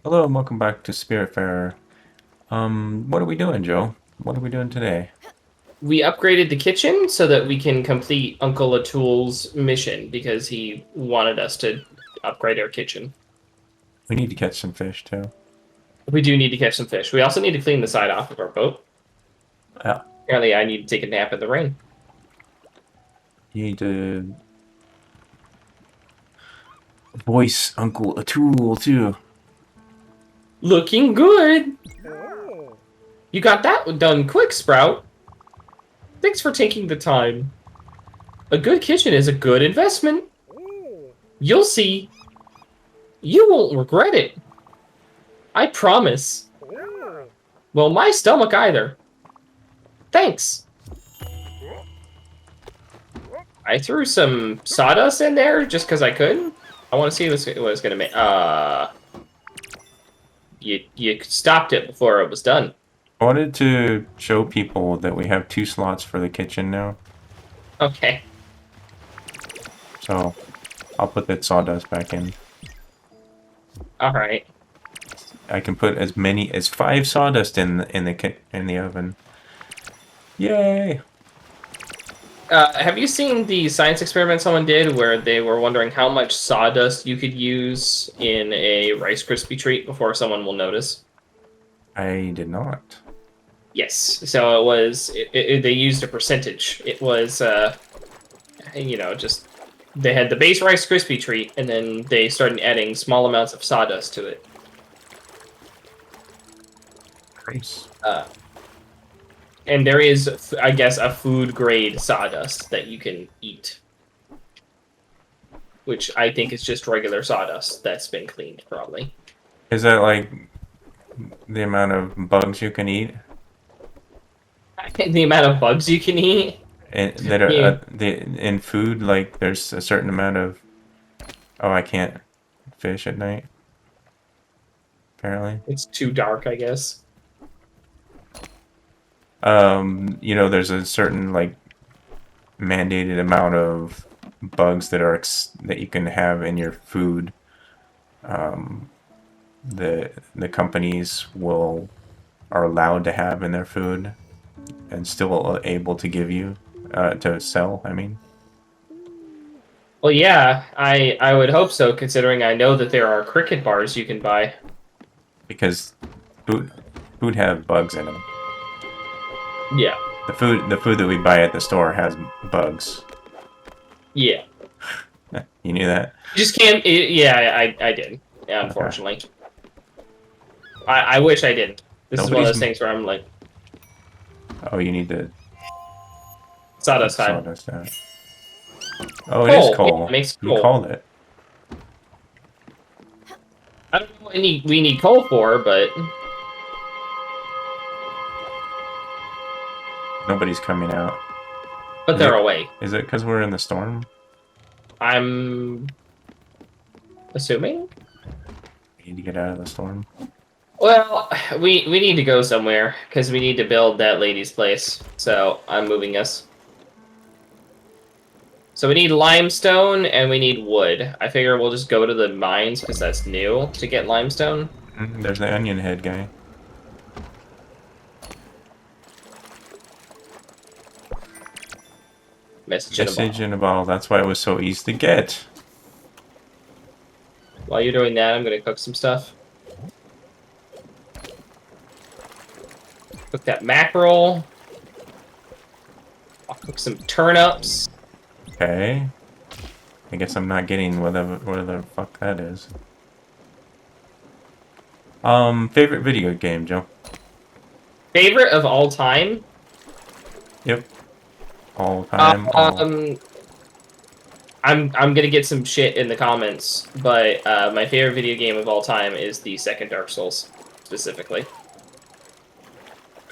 Hello and welcome back to Spiritfarer. What are we doing, Joe? What are we doing today? We upgraded the kitchen so that we can complete Uncle Atul's mission because he wanted us to upgrade our kitchen. We need to catch some fish too. We do need to catch some fish. We also need to clean the side off of our boat. Yeah, Apparently, I need to take a nap in the rain. you need to voice Uncle Atul too. Looking good! You got that done quick, Sprout. Thanks for taking the time. A good kitchen is a good investment. You'll see. You won't regret it. I promise. Well, my stomach either. Thanks. I threw some sawdust in there just because I could. I want to see what it's gonna make. You stopped it before it was done. I wanted to show people that we have 2 slots for the kitchen now. Okay. So I'll put that sawdust back in. All right. I can put as many as 5 sawdust in the oven. Yay! Have you seen the science experiment someone did where they were wondering how much sawdust you could use in a Rice Krispie treat before someone will notice? I did not. Yes. So it was. They used a percentage. It was, just they had the base Rice Krispie treat, and then they started adding small amounts of sawdust to it. Nice. And there is, I guess, a food-grade sawdust that you can eat. Which I think is just regular sawdust that's been cleaned, probably. Is that like the amount of bugs you can eat? The amount of bugs you can eat? And that are Yeah. in food, like there's a certain amount of. Oh, I can't fish at night. Apparently, It's too dark, I guess. there's a certain like mandated amount of bugs that you can have in your food. Um, the companies are allowed to have in their food, and still able to give you to sell. I mean. Well, yeah, I would hope so, considering I know that there are cricket bars you can buy. Because food have bugs in them. Yeah. The food that we buy at the store has bugs. Yeah. You knew that? You just can't... Yeah, I did. Yeah, Okay. unfortunately. I wish I didn't. This is one of Nobody's. those things where I'm like, Oh, you need to put sawdust time. sawdust out. Oh, it is Coal. Yeah, coal. it makes You coal. called it. I don't know what we need coal for, but... Nobody's coming out. But Is they're it, away. is it because we're in the storm? I'm... assuming? We need to get out of the storm. Well, we need to go somewhere, because we need to build that lady's place. So, I'm moving us. So we need limestone, and we need wood. I figure we'll just go to the mines, because that's new, to get limestone. There's the onion head guy. Message in a Message bottle. in a bottle. That's why it was so easy to get. While you're doing that, I'm going to cook some stuff. Cook that mackerel. I'll cook some turnips. Okay. I guess I'm not getting whatever the fuck that is. Favorite video game, Joe? Favorite of all time? Yep. All time. All. I'm gonna get some shit in the comments, but my favorite video game of all time is the second Dark Souls, specifically.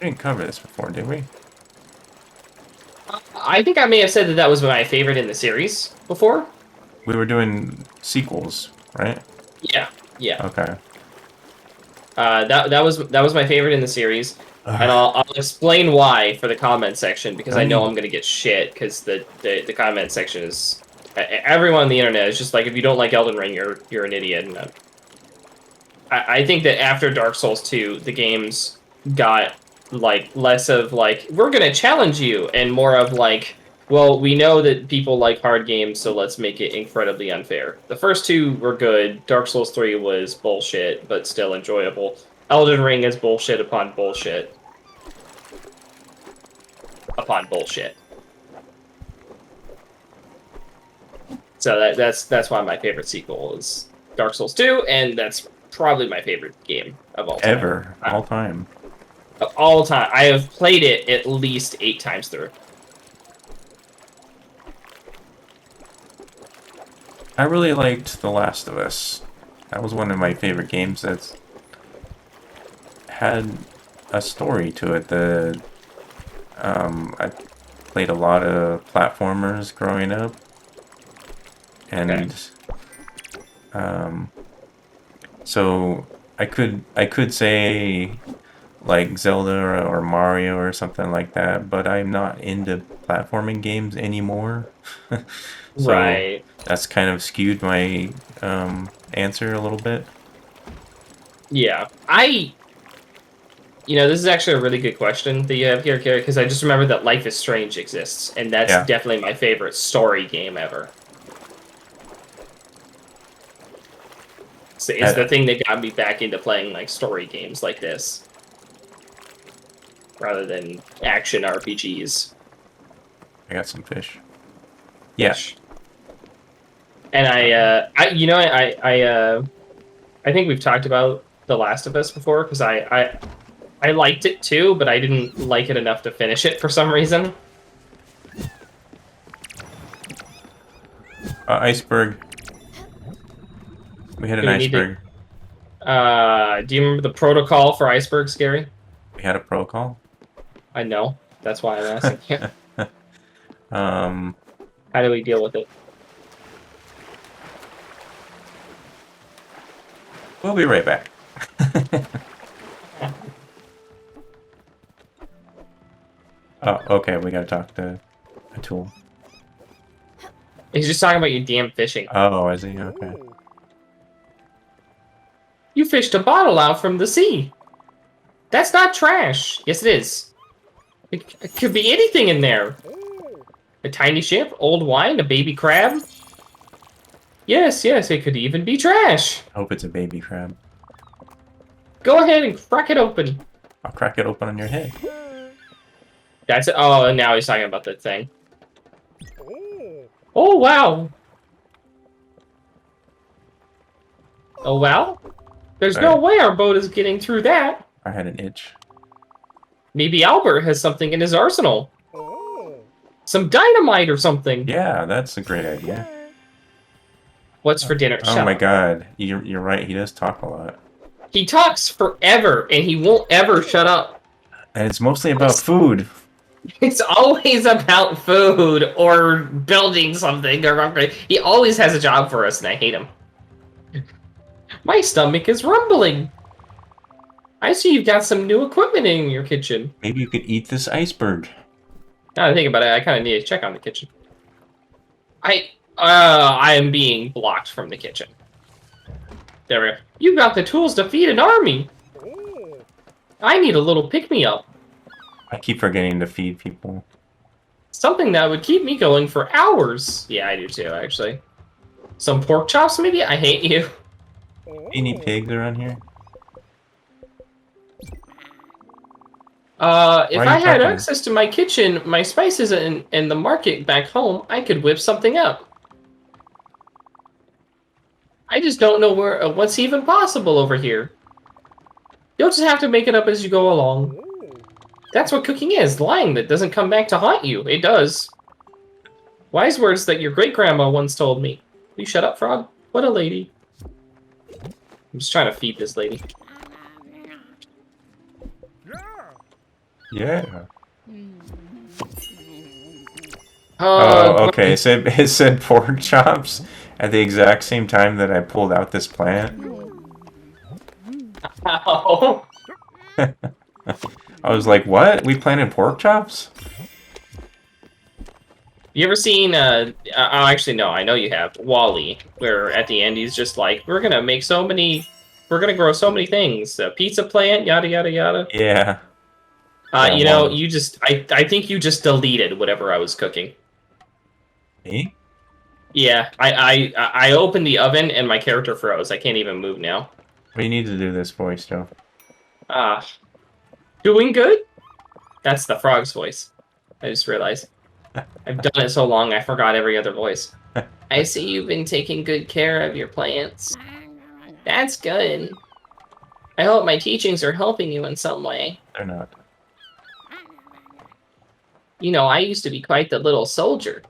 We didn't cover this before, did we? I think I may have said that was my favorite in the series before. We were doing sequels, right? Yeah, yeah. Okay. That was my favorite in the series, and I'll explain why for the comment section because I know I'm gonna get shit because the comment section is everyone on the internet is just like if you don't like Elden Ring you're an idiot. And I think that after Dark Souls 2, the games got like less of like we're gonna challenge you and more of like, well, we know that people like hard games, so let's make it incredibly unfair. The first two were good. Dark Souls 3 was bullshit, but still enjoyable. Elden Ring is bullshit upon bullshit. Upon bullshit. So that's why my favorite sequel is Dark Souls 2, and that's probably my favorite game of all time. Ever. All time. Of all time. I have played it at least 8 times through. I really liked The Last of Us. That was one of my favorite games that's had a story to it. I played a lot of platformers growing up, and so I could say like Zelda or Mario or something like that, but I'm not into platforming games anymore. So Right. that's kind of skewed my answer a little bit. Yeah. You know, this is actually a really good question that you have here, Gary, because I just remembered that Life is Strange exists, and that's Yeah. definitely my favorite story game ever. So it's the thing that got me back into playing like story games like this, rather than action RPGs. I got some fish. Yeah. And I think we've talked about The Last of Us before, because I liked it too, but I didn't like it enough to finish it for some reason. Iceberg. We hit an iceberg. Do you remember the protocol for icebergs, Gary? We had a protocol. I know. That's why I'm asking you. How do we deal with it? We'll be right back. Oh, okay, we gotta talk to a tool. He's just talking about your damn fishing. Oh, is he? Okay. You fished a bottle out from the sea. That's not trash. Yes, it is. It could be anything in there. A tiny ship, old wine, a baby crab. Yes, it could even be trash. I hope it's a baby crab. Go ahead and crack it open. I'll crack it open on your head. That's it. Oh, and now he's talking about the thing. Oh, wow. Oh, wow? There's no way our boat is getting through that. I had an itch. Maybe Albert has something in his arsenal. Some dynamite or something. Yeah, that's a great idea. What's for dinner? Oh my god, you're right, he does talk a lot. He talks forever, and he won't ever shut up. And it's mostly about food. It's always about food or building something or upgrade. He always has a job for us, and I hate him. My stomach is rumbling. I see you've got some new equipment in your kitchen. Maybe you could eat this iceberg. Now that I think about it, I kind of need to check on the kitchen. I am being blocked from the kitchen. There we go. You've got the tools to feed an army. I need a little pick-me-up. I keep forgetting to feed people. Something that would keep me going for hours. Yeah, I do too, actually. Some pork chops, maybe? I hate you. Any pigs around here? If I had access to my kitchen, my spices, and the market back home, I could whip something up. I just don't know what's even possible over here. You'll just have to make it up as you go along. That's what cooking is, lying that doesn't come back to haunt you. It does. Wise words that your great-grandma once told me. Will you shut up, Frog? What a lady. I'm just trying to feed this lady. Yeah. Oh, okay. It said pork chops at the exact same time that I pulled out this plant. Ow. I was like, what? We planted pork chops? You ever seen, actually, no, I know you have, Wall-E, where at the end he's just like, we're gonna make so many We're gonna grow so many things. A pizza plant, yada yada yada. Yeah. You know, you just I think you just deleted whatever I was cooking. Me? Yeah, I opened the oven and my character froze. I can't even move now. We need to do this voice, Joe. Ah, doing good? That's the frog's voice. I just realized. I've done it so long I forgot every other voice. I see you've been taking good care of your plants. That's good. I hope my teachings are helping you in some way. They're not. You know, I used to be quite the little soldier.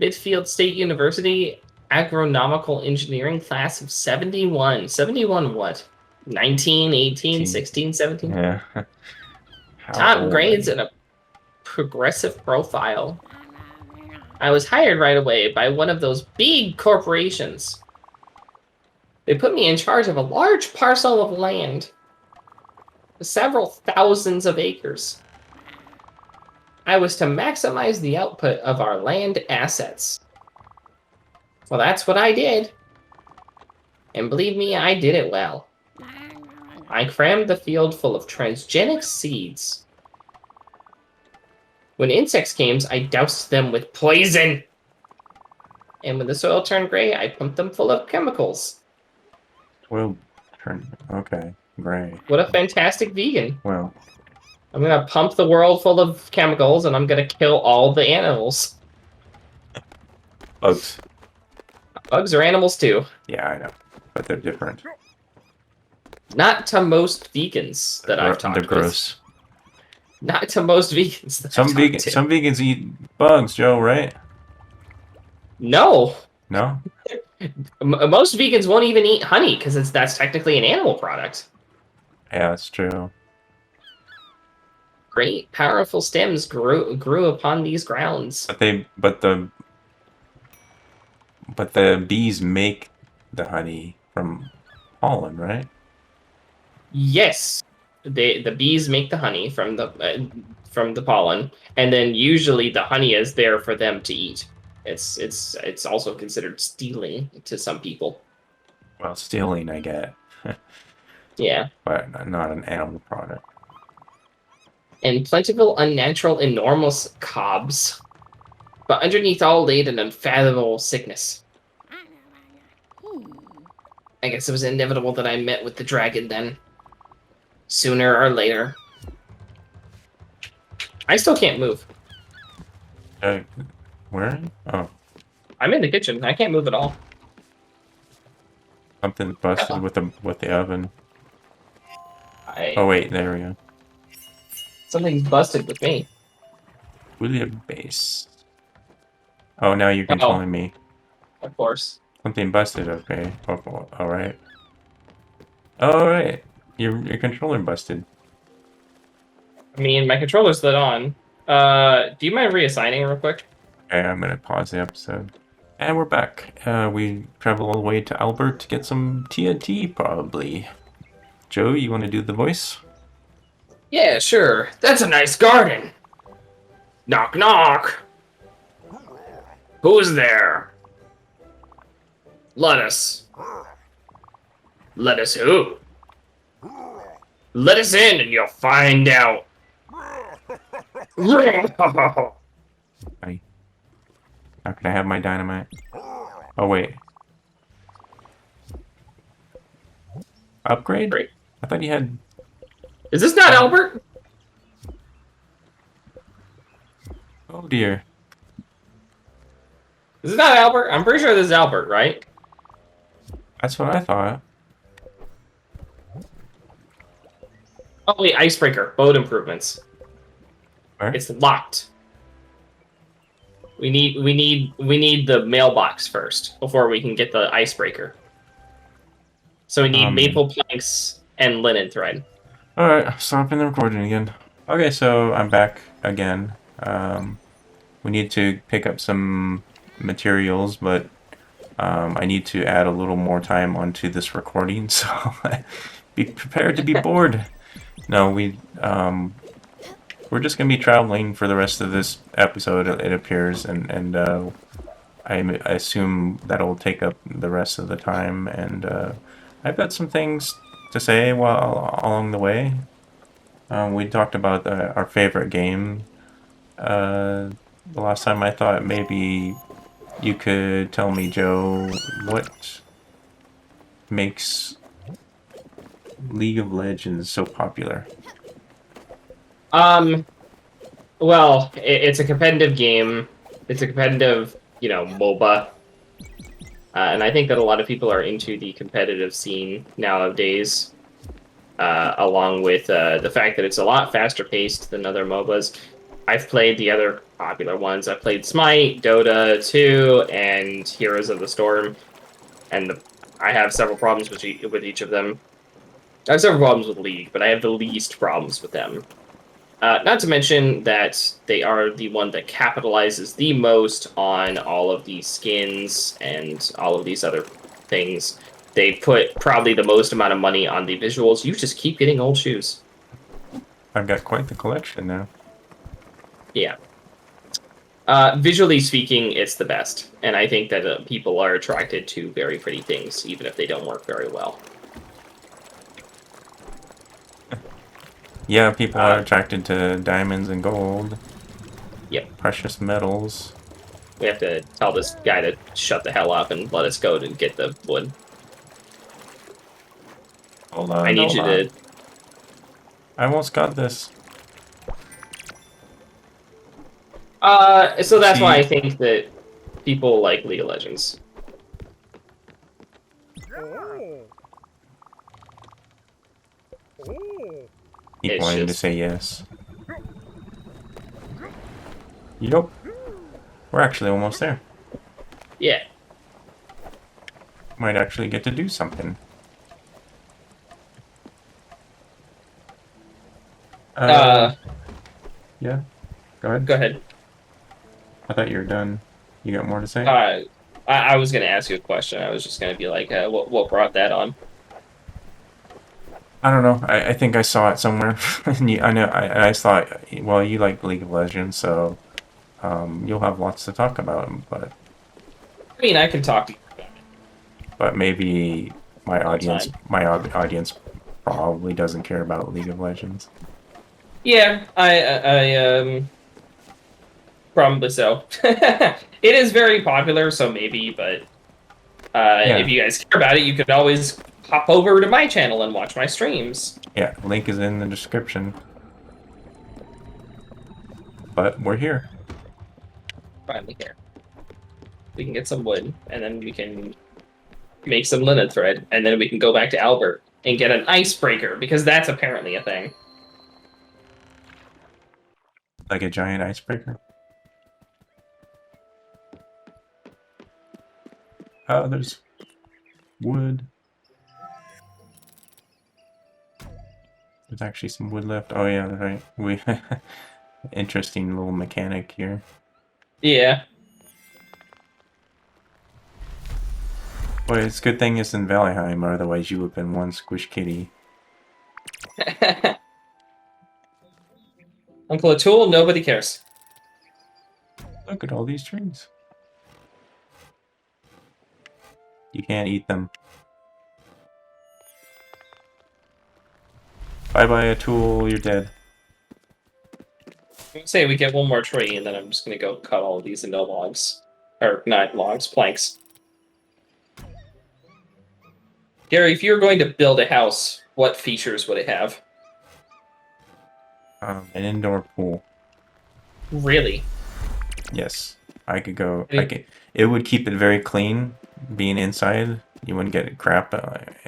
Midfield State University Agronomical Engineering class of 71. 71 what? 19, 18, 16, 17? Yeah. Top grades and a progressive profile. I was hired right away by one of those big corporations. They put me in charge of a large parcel of land. Several thousands of acres. I was to maximize the output of our land assets. Well, that's what I did. And believe me, I did it well. I crammed the field full of transgenic seeds. When insects came, I doused them with poison. And when the soil turned gray, I pumped them full of chemicals. Well, okay, gray. What a fantastic vegan. Well, I'm gonna pump the world full of chemicals, and I'm gonna kill all the animals. bugs. Bugs are animals too. Yeah, I know, but they're different. Not to most vegans that I've talked They're with. gross. Not to most vegans that Some I've talked to. some vegans eat bugs, Joe, right? No. No? Most vegans won't even eat honey because that's technically an animal product. Yeah, that's true. Great, powerful stems grew upon these grounds. But the bees make the honey from pollen, right? Yes, the bees make the honey from the pollen, and then usually the honey is there for them to eat. It's also considered stealing to some people. Well, stealing, I get. Yeah. But not an animal product. And plentiful, unnatural, enormous cobs. But underneath all laid an unfathomable sickness. I guess it was inevitable that I met with the dragon then. Sooner or later. I still can't move. Where? Oh, I'm in the kitchen. I can't move at all. something busted with the oven. Oh Oh wait, there we go. Something's busted with me. William base. Oh, now you're controlling me. Of course. Something busted. Okay. Oh, all right. All right. Your controller busted. I mean, my controller's lit on. Do you mind reassigning real quick? Okay, I'm gonna pause the episode. And we're back. We travel all the way to Albert to get some TNT, probably. Joe, you want to do the voice? Yeah, sure. That's a nice garden. Knock, knock. Who's there? Lettuce. Lettuce who? Let us in and you'll find out. Hi. How can I have my dynamite? Oh, wait. Upgrade? Great. I thought you had... Is this not Albert? Oh, dear. Is this not Albert? I'm pretty sure this is Albert, right? That's what I thought. Oh wait, icebreaker. Boat improvements. Where? It's locked. We need the mailbox first before we can get the icebreaker. So we need maple planks and linen thread. Alright, stopping the recording again. Okay, so I'm back again. We need to pick up some materials, but I need to add a little more time onto this recording, so be prepared to be bored. No, we're just gonna be traveling for the rest of this episode, it appears, and I assume that'll take up the rest of the time, and I I've got some things to say while along the way. We talked about our favorite game. The last time I thought maybe you could tell me, Joe, what makes League of Legends so popular? Um, well, it's a competitive game. It's a competitive, MOBA. And I think that a lot of people are into the competitive scene nowadays, along with the fact that it's a lot faster paced than other MOBAs. I've played the other popular ones. I've played Smite, Dota 2, and Heroes of the Storm, and I have several problems with each of them. I have several problems with League, but I have the least problems with them. Not to mention that they are the one that capitalizes the most on all of these skins and all of these other things. They put probably the most amount of money on the visuals. You just keep getting old shoes. I've got quite the collection now. Yeah. Visually speaking, it's the best. And I think that people are attracted to very pretty things, even if they don't work very well. Yeah, people are attracted to diamonds and gold. Yep. Precious metals. We have to tell this guy to shut the hell up and let us go to get the wood. Hold on, I need you to... I almost got this. So that's why I think that people like League of Legends. Keep wanting to say yes. Yup. We're actually almost there. Yeah. Might actually get to do something. Yeah. Go ahead. Go ahead. I thought you were done. You got more to say? I was going to ask you a question. I was just going to be like, what brought that on? I don't know. I think I saw it somewhere. And I thought, well, you like League of Legends, so you'll have lots to talk about. But I mean, I can talk to you about it. But maybe my audience probably doesn't care about League of Legends. Yeah, I probably so. It is very popular, so maybe, but if you guys care about it, you could always hop over to my channel and watch my streams. Yeah, link is in the description. But we're here. Finally here. We can get some wood, and then we can make some linen thread, and then we can go back to Albert and get an icebreaker, because that's apparently a thing. Like a giant icebreaker? Oh, there's wood. There's actually some wood left. Oh yeah, right. We interesting little mechanic here. Yeah. Well, it's a good thing it's in Valheim, or otherwise you would have been one squish kitty. Uncle Atul, nobody cares. Look at all these trees. You can't eat them. Bye-bye, Atul, you're dead. I'm gonna say we get one more tree, and then I'm just gonna go cut all of these into logs. Or, not logs, planks. Gary, if you were going to build a house, what features would it have? An indoor pool. Really? Yes. I could go... It would keep it very clean, being inside. You wouldn't get crap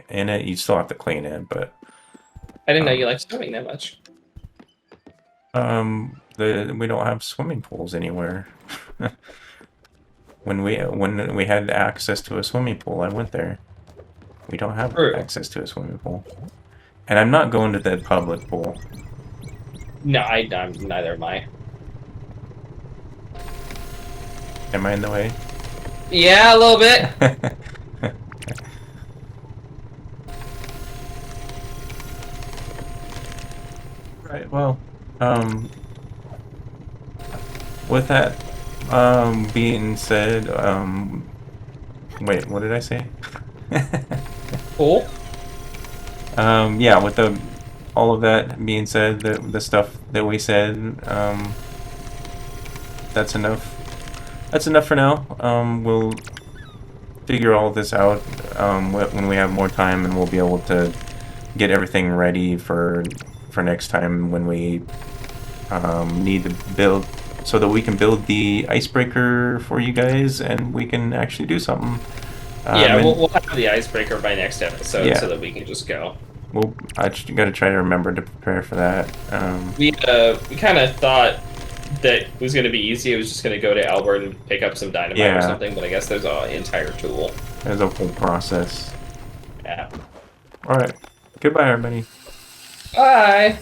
in it. You'd still have to clean it, but... I didn't know you liked swimming that much. We don't have swimming pools anywhere. When we had access to a swimming pool, I went there. We don't have access to a swimming pool. And I'm not going to the public pool. No, I'm neither am I. Am I in the way? Yeah, a little bit. Right, well, with that being said, wait, what did I say? Cool. Yeah, with all of that being said, the stuff that we said, that's enough. That's enough for now. We'll figure all this out when we have more time, and we'll be able to get everything ready for next time when we need to build, so that we can build the icebreaker for you guys, and we can actually do something. Yeah, And we'll have the icebreaker by next episode yeah, so that we can just go. I just gotta try to remember to prepare for that. We kind of thought that it was going to be easy. It was just going to go to Albert and pick up some dynamite or Yeah, something, but I guess there's an entire tool. there's a whole process. Yeah. All right, goodbye, everybody. Bye.